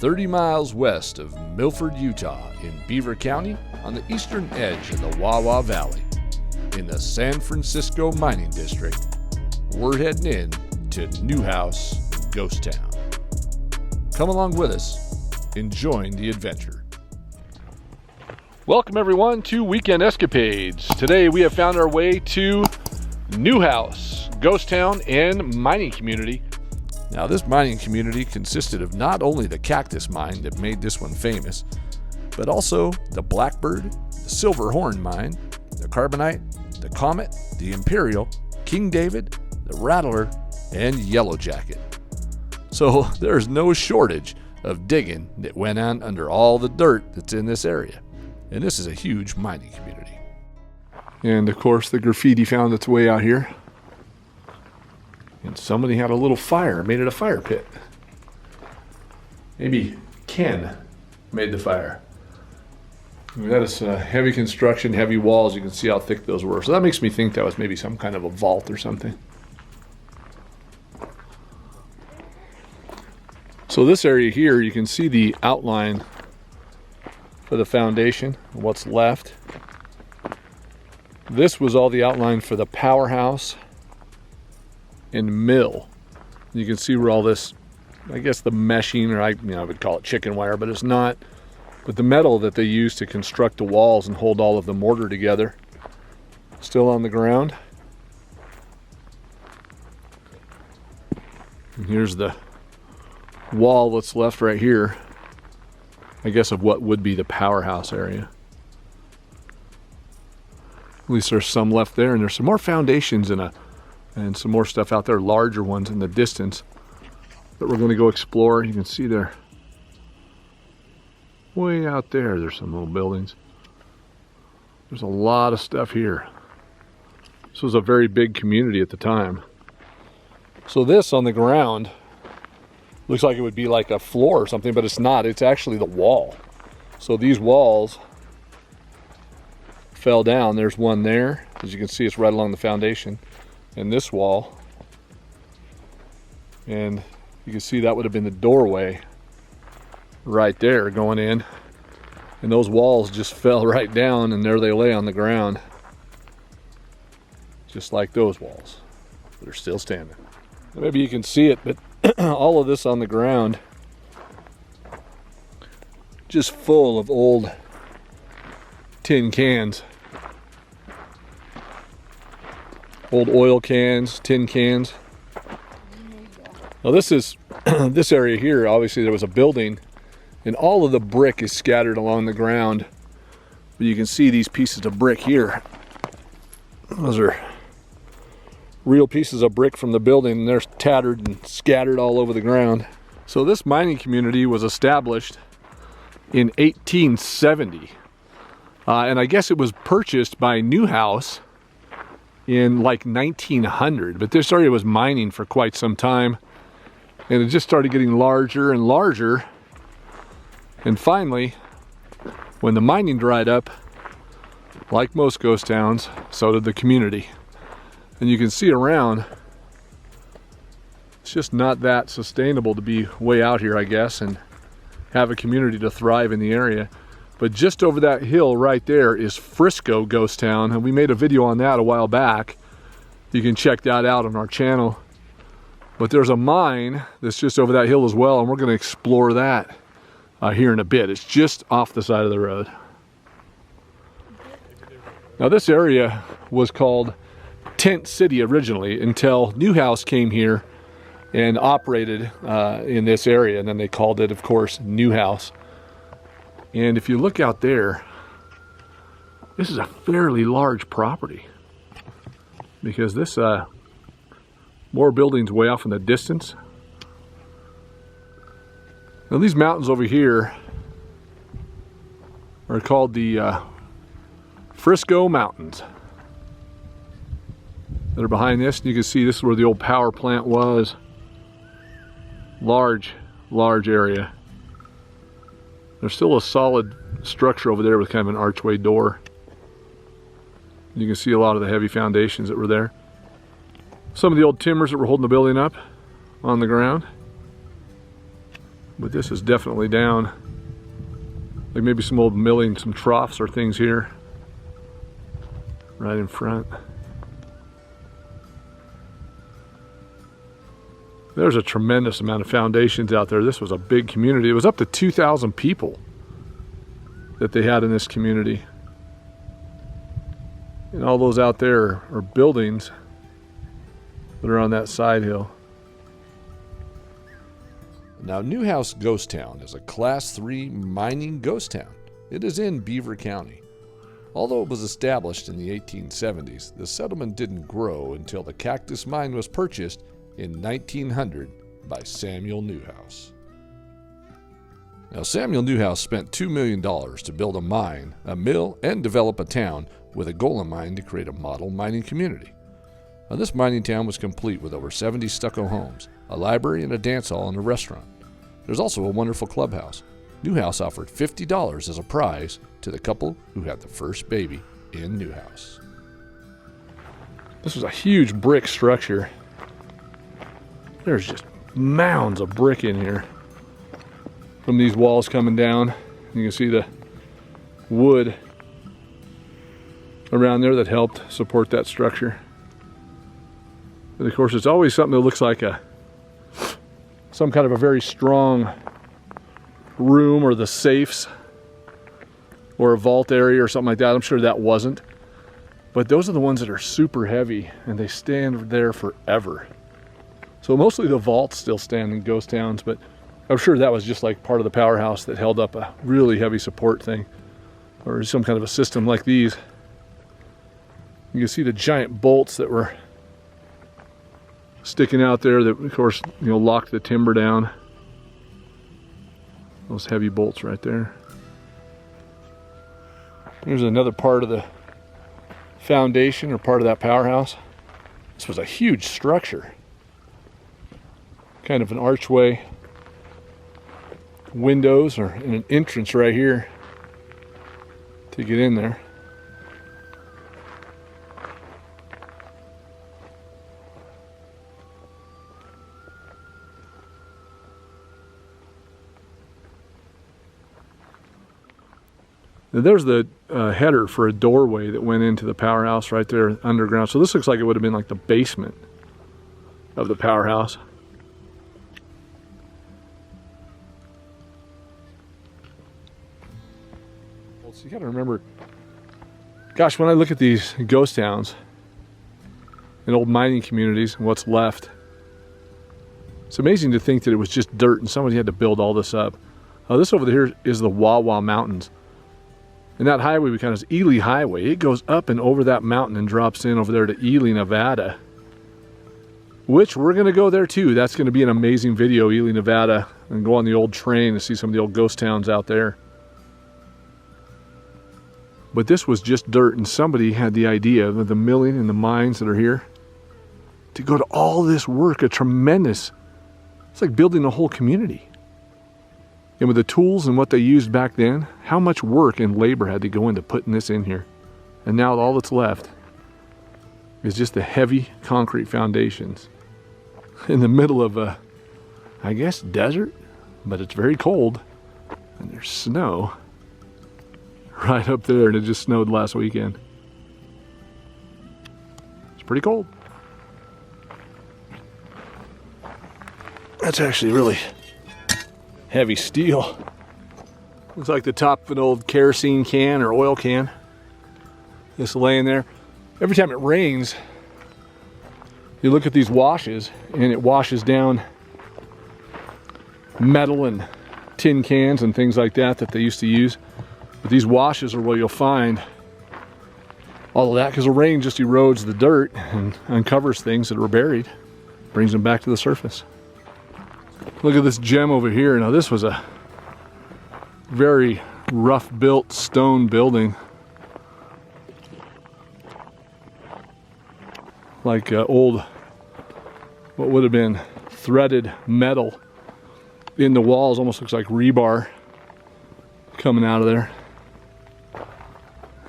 30 miles west of Milford, Utah, in Beaver County, on the eastern edge of the Wawa Valley, in the San Francisco Mining District, we're heading in to Newhouse, Ghost Town. Come along with us, enjoying the adventure. Welcome everyone to Weekend Escapades. Today we have found our way to Newhouse, ghost town and mining community. Now this mining community consisted of not only the cactus mine that made this one famous, but also the Blackbird, the Silver Horn mine, the Carbonite, the Comet, the Imperial, King David, the Rattler, and Yellow Jacket. So there's no shortage of digging that went on under all the dirt that's in this area. And this is a huge mining community. And of course the graffiti found its way out here. And somebody had a little fire, made it a fire pit. Maybe Ken made the fire. That is heavy construction, heavy walls. You can see how thick those were. So that makes me think that was maybe some kind of a vault or something. So this area here, you can see the outline for the foundation, what's left. This was all the outline for the Powerhouse and mill. You can see where all this, I guess the meshing, or I would call it chicken wire, but it's not. But the metal that they use to construct the walls and hold all of the mortar together, still on the ground. And here's the wall that's left right here, I guess, of what would be the Powerhouse area. At least there's some left there, and there's some more foundations and some more stuff out there, larger ones in the distance that we're going to go explore. You can see there, way out there, there's some little buildings. There's a lot of stuff here. This was a very big community at the time. So this on the ground looks like it would be like a floor or something, but it's not. It's actually the wall. So these walls fell down. There's one there. As you can see, it's right along the foundation. And this wall. And you can see that would have been the doorway right there going in. And those walls just fell right down, and there they lay on the ground. Just like those walls. They're still standing. Maybe you can see it, but all of this on the ground, just full of old tin cans. Old oil cans, tin cans. Now this is, this area here, obviously there was a building, and all of the brick is scattered along the ground. But you can see these pieces of brick here. Those are real pieces of brick from the building, and they're tattered and scattered all over the ground. So this mining community was established in 1870. And I guess it was purchased by Newhouse in like 1900, but this area was mining for quite some time, and it just started getting larger and larger. And finally, when the mining dried up, like most ghost towns, so did the community. And you can see around, it's just not that sustainable to be way out here, I guess, and have a community to thrive in the area. But just over that hill right there is Frisco Ghost Town, and we made a video on that a while back. You can check that out on our channel. But there's a mine that's just over that hill as well, and we're going to explore that here in a bit. It's just off the side of the road. Now this area was called Tent City originally, until Newhouse came here and operated in this area, and then they called it, of course, Newhouse. And if you look out there, this is a fairly large property, because this more buildings way off in the distance. Now these mountains over here are called the Frisco Mountains. That are behind this. You can see this is where the old power plant was. Large area. There's still a solid structure over there with kind of an archway door. You can see a lot of the heavy foundations that were there. Some of the old timbers that were holding the building up on the ground. but this is definitely down. Like maybe some old milling, some troughs or things here, right in front. There's a tremendous amount of foundations out there. This was a big community. It was up to 2,000 people that they had in this community. And all those out there are buildings that are on that side hill. Now, Newhouse Ghost Town is a Class 3 mining ghost town. It is in Beaver County. Although it was established in the 1870s, the settlement didn't grow until the Cactus Mine was purchased in 1900 by Samuel Newhouse. Now, Samuel Newhouse spent $2 million to build a mine, a mill, and develop a town with a gold mine to create a model mining community. Now, this mining town was complete with over 70 stucco homes, a library, and a dance hall and a restaurant. There's also a wonderful clubhouse. Newhouse offered $50 as a prize to the couple who had the first baby in Newhouse. This was a huge brick structure. There's just mounds of brick in here from these walls coming down. You can see the wood around there that helped support that structure. And of course, it's always something that looks like some kind of a very strong room, or the safes, or a vault area or something like that. I'm sure that wasn't. But those are the ones that are super heavy and they stand there forever. So mostly the vaults still stand in ghost towns, but I'm sure that was just like part of the powerhouse that held up a really heavy support thing, or some kind of a system like these. You can see the giant bolts that were sticking out there that, of course, locked the timber down. Those heavy bolts right there. Here's another part of the foundation, or part of that powerhouse. This was a huge structure. Kind of an archway. Windows, or an entrance right here to get in there. There's the header for a doorway that went into the powerhouse right there underground. So this looks like it would have been like the basement of the powerhouse. Well, so you gotta remember, gosh, when I look at these ghost towns and old mining communities and what's left, it's amazing to think that it was just dirt and somebody had to build all this up. This over here is the Wawa Mountains. And that highway we kind of is Ely Highway. It goes up and over that mountain and drops in over there to Ely, Nevada, which we're going to go there too. That's going to be an amazing video, Ely, Nevada, and go on the old train and see some of the old ghost towns out there. But this was just dirt, and somebody had the idea of the milling and the mines that are here to go to all this work, it's like building a whole community. And with the tools and what they used back then, how much work and labor had to go into putting this in here. And now all that's left is just the heavy concrete foundations in the middle of a, I guess, desert, but it's very cold. And there's snow right up there, and it just snowed last weekend. It's pretty cold. That's actually really heavy steel. Looks like the top of an old kerosene can or oil can. Just laying there. Every time it rains, you look at these washes and it washes down metal and tin cans and things like that they used to use. But these washes are where you'll find all of that, because the rain just erodes the dirt and uncovers things that were buried, brings them back to the surface. Look at this gem over here. Now this was a very rough built stone building. Like old, what would have been threaded metal in the walls. Almost looks like rebar coming out of there.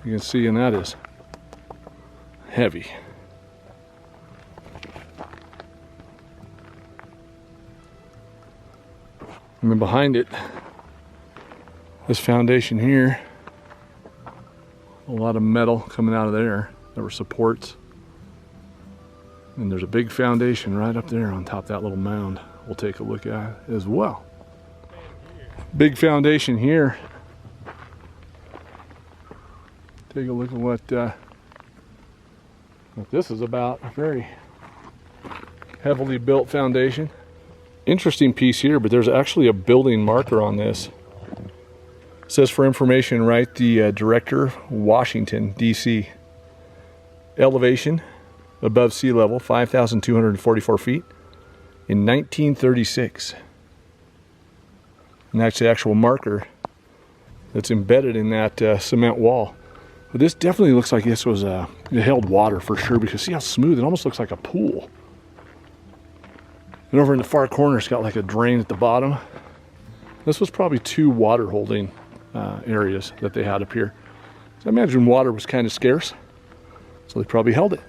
You can see, and that is heavy. And then behind it, this foundation here, a lot of metal coming out of there. There were supports. And there's a big foundation right up there on top of that little mound we'll take a look at as well. Big foundation here. Take a look at what this is about. A very heavily built foundation. Interesting piece here, but there's actually a building marker on this. It says for information, write the director, Washington, D.C. Elevation above sea level, 5,244 feet in 1936. And that's the actual marker that's embedded in that cement wall. But this definitely looks like this was it held water for sure, because see how smooth, it almost looks like a pool. And over in the far corner, it's got like a drain at the bottom. This was probably 2 water holding areas that they had up here. So I imagine water was kind of scarce, so they probably held it.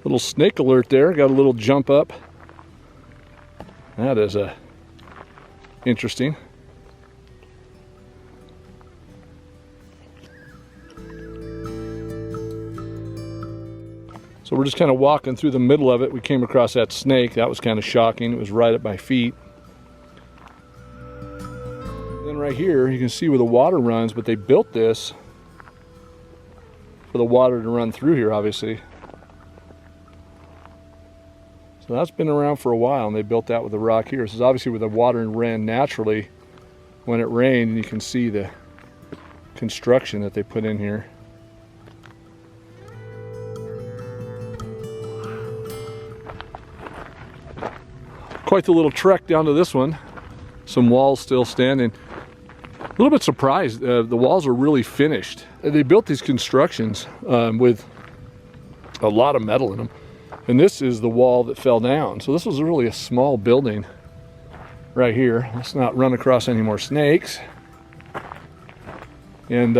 Little snake alert there, got a little jump up. That is interesting. So we're just kind of walking through the middle of it. We came across that snake. That was kind of shocking. It was right at my feet. Then right here, you can see where the water runs, but they built this for the water to run through here, obviously. So that's been around for a while, and they built that with the rock here. This is obviously where the water ran naturally when it rained, and you can see the construction that they put in here. Quite the little trek down to this one. Some walls still standing. A little bit surprised, the walls are really finished. They built these constructions with a lot of metal in them. And this is the wall that fell down. So this was really a small building right here. Let's not run across any more snakes. And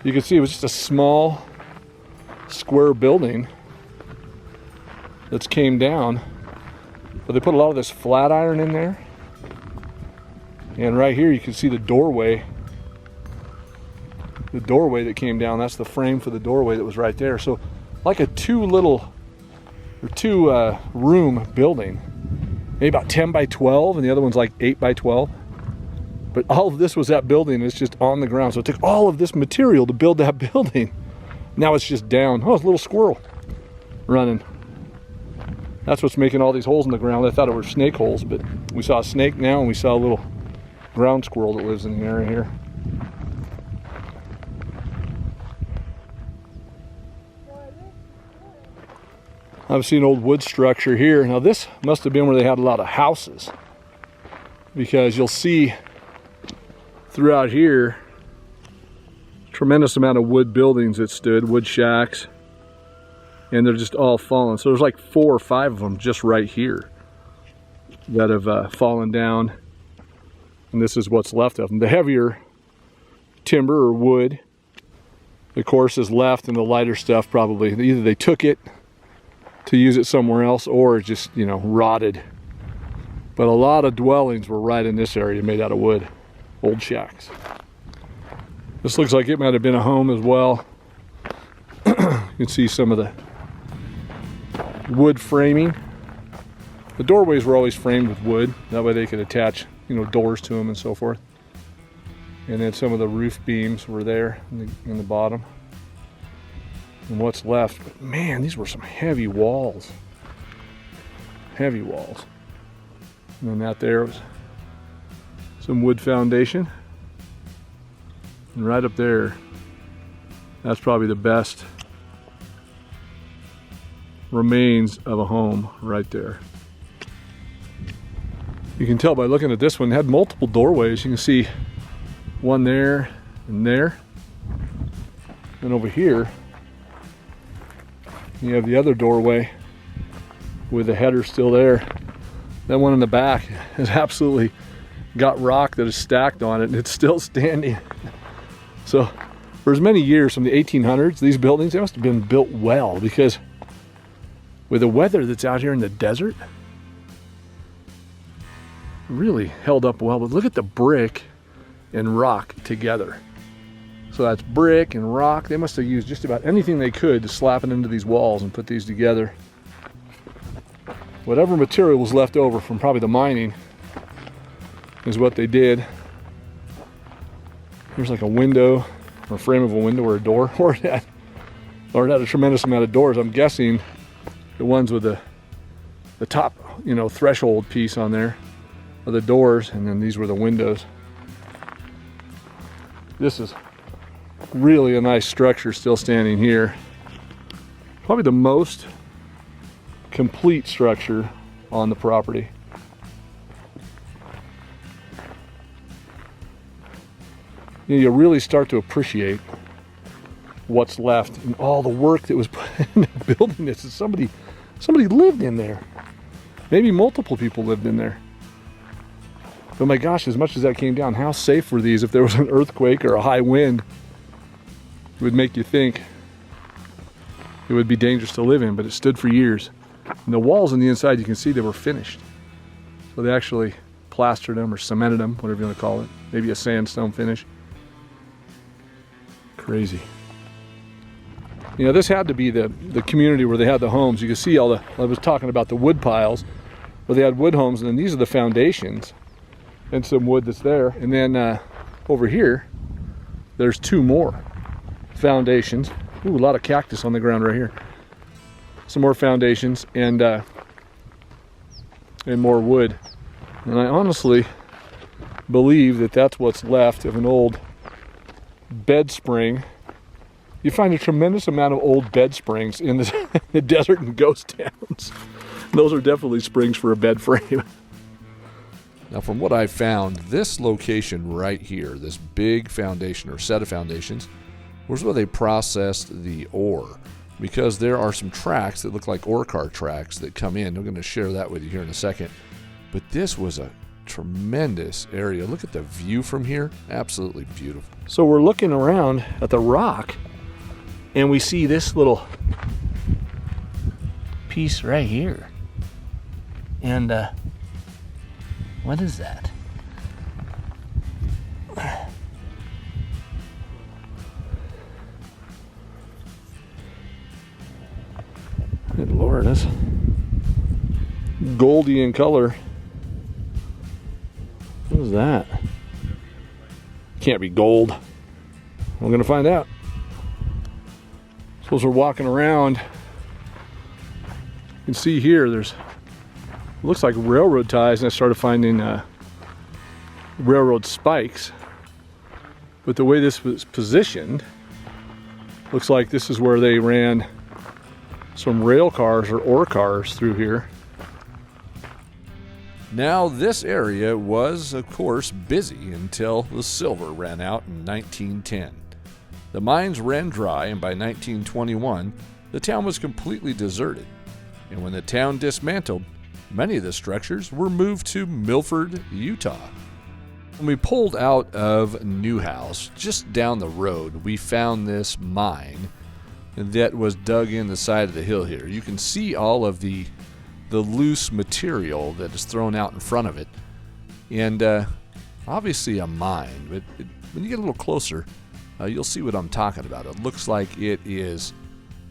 you can see it was just a small square building that's came down. But they put a lot of this flat iron in there. And right here you can see the doorway. The doorway that came down, that's the frame for the doorway that was right there. So like a two room building. Maybe about 10 by 12, and the other one's like 8 by 12. But all of this was that building, it's just on the ground. So it took all of this material to build that building. Now it's just down. Oh, it's a little squirrel running. That's what's making all these holes in the ground. I thought it were snake holes, but we saw a snake now, and we saw a little ground squirrel that lives in the area here. I've seen old wood structure here. Now this must have been where they had a lot of houses, because you'll see throughout here tremendous amount of wood buildings that stood, wood shacks, and they're just all fallen. So there's like 4 or 5 of them just right here that have fallen down, and this is what's left of them. The heavier timber or wood, of course, is left, and the lighter stuff probably either they took it to use it somewhere else, or just, you know, rotted. But a lot of dwellings were right in this area made out of wood, old shacks. This looks like it might have been a home as well. You can see some of the wood framing. The doorways were always framed with wood, that way they could attach, you know, doors to them and so forth. And then some of the roof beams were there in the bottom. And what's left, but man, these were some heavy walls. Heavy walls. And then that there was some wood foundation. And right up there, that's probably the best remains of a home right there. You can tell by looking at this one, it had multiple doorways. You can see one there and there. And over here, you have the other doorway with the header still there. That one in the back has absolutely got rock that is stacked on it, and it's still standing. So for as many years, from the 1800s, these buildings, they must have been built well, because with the weather that's out here in the desert, really held up well. But look at the brick and rock together. So that's brick and rock. They must have used just about anything they could to slap it into these walls and put these together. Whatever material was left over from probably the mining is what they did. Here's like a window, or a frame of a window or a door, or it had a tremendous amount of doors. I'm guessing the ones with the top, you know, threshold piece on there are the doors, and then these were the windows. This is really a nice structure still standing here. Probably the most complete structure on the property. You really start to appreciate what's left and all the work that was put into building this. Somebody lived in there. Maybe multiple people lived in there. But my gosh, as much as that came down, how safe were these? If there was an earthquake or a high wind, it would make you think it would be dangerous to live in, but it stood for years. And the walls on the inside, you can see they were finished. So they actually plastered them or cemented them, whatever you want to call it. Maybe a sandstone finish. Crazy. You know, this had to be the community where they had the homes. You can see I was talking about the wood piles where they had wood homes, and then these are the foundations and some wood that's there. And then over here, there's two more foundations. Ooh, a lot of cactus on the ground right here. Some more foundations and more wood. And I honestly believe that that's what's left of an old bed spring. You find a tremendous amount of old bed springs in the desert and ghost towns. Those are definitely springs for a bed frame. Now, from what I found, this location right here, this big foundation or set of foundations, was where they processed the ore, because there are some tracks that look like ore car tracks that come in. I'm going to share that with you here in a second. But this was a tremendous area. Look at the view from here. Absolutely beautiful. So we're looking around at the rock, and we see this little piece right here. And what is that? Good Lord, that's goldy in color. What is that? Can't be gold. We're gonna find out. So as we're walking around, you can see here there's looks like railroad ties, and I started finding railroad spikes. But the way this was positioned, looks like this is where they ran some rail cars or ore cars through here. Now, this area was, of course, busy until the silver ran out in 1910. The mines ran dry, and by 1921, the town was completely deserted. And when the town dismantled, many of the structures were moved to Milford, Utah. When we pulled out of Newhouse, just down the road, we found this mine that was dug in the side of the hill here. You can see all of the loose material that is thrown out in front of it. And obviously a mine, but when you get a little closer, you'll see what I'm talking about. It looks like it is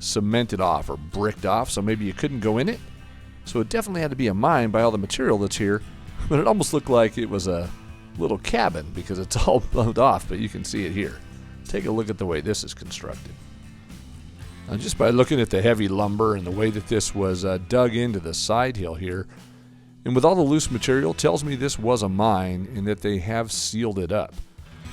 cemented off or bricked off, so maybe you couldn't go in it. So it definitely had to be a mine by all the material that's here, but it almost looked like it was a little cabin because it's all blown off, but you can see it here. Take a look at the way this is constructed. Now, just by looking at the heavy lumber and the way that this was dug into the side hill here, and with all the loose material, tells me this was a mine and that they have sealed it up.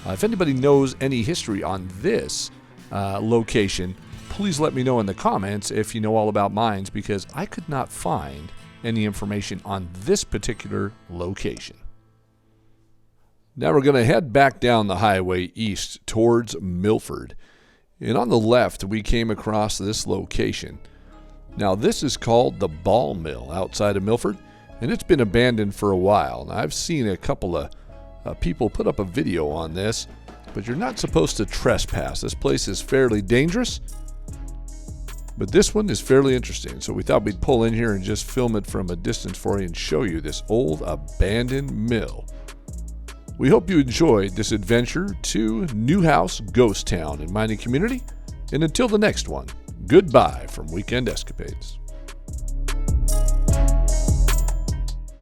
If anybody knows any history on this location, please let me know in the comments if you know all about mines, because I could not find any information on this particular location. Now we're going to head back down the highway east towards Milford. And on the left, we came across this location. Now, this is called the Ball Mill outside of Milford, and it's been abandoned for a while. Now, I've seen a couple of people put up a video on this, but you're not supposed to trespass. This place is fairly dangerous. But this one is fairly interesting, so we thought we'd pull in here and just film it from a distance for you and show you this old abandoned mill. We hope you enjoyed this adventure to Newhouse Ghost Town and Mining Community, and until the next one, goodbye from Weekend Escapades.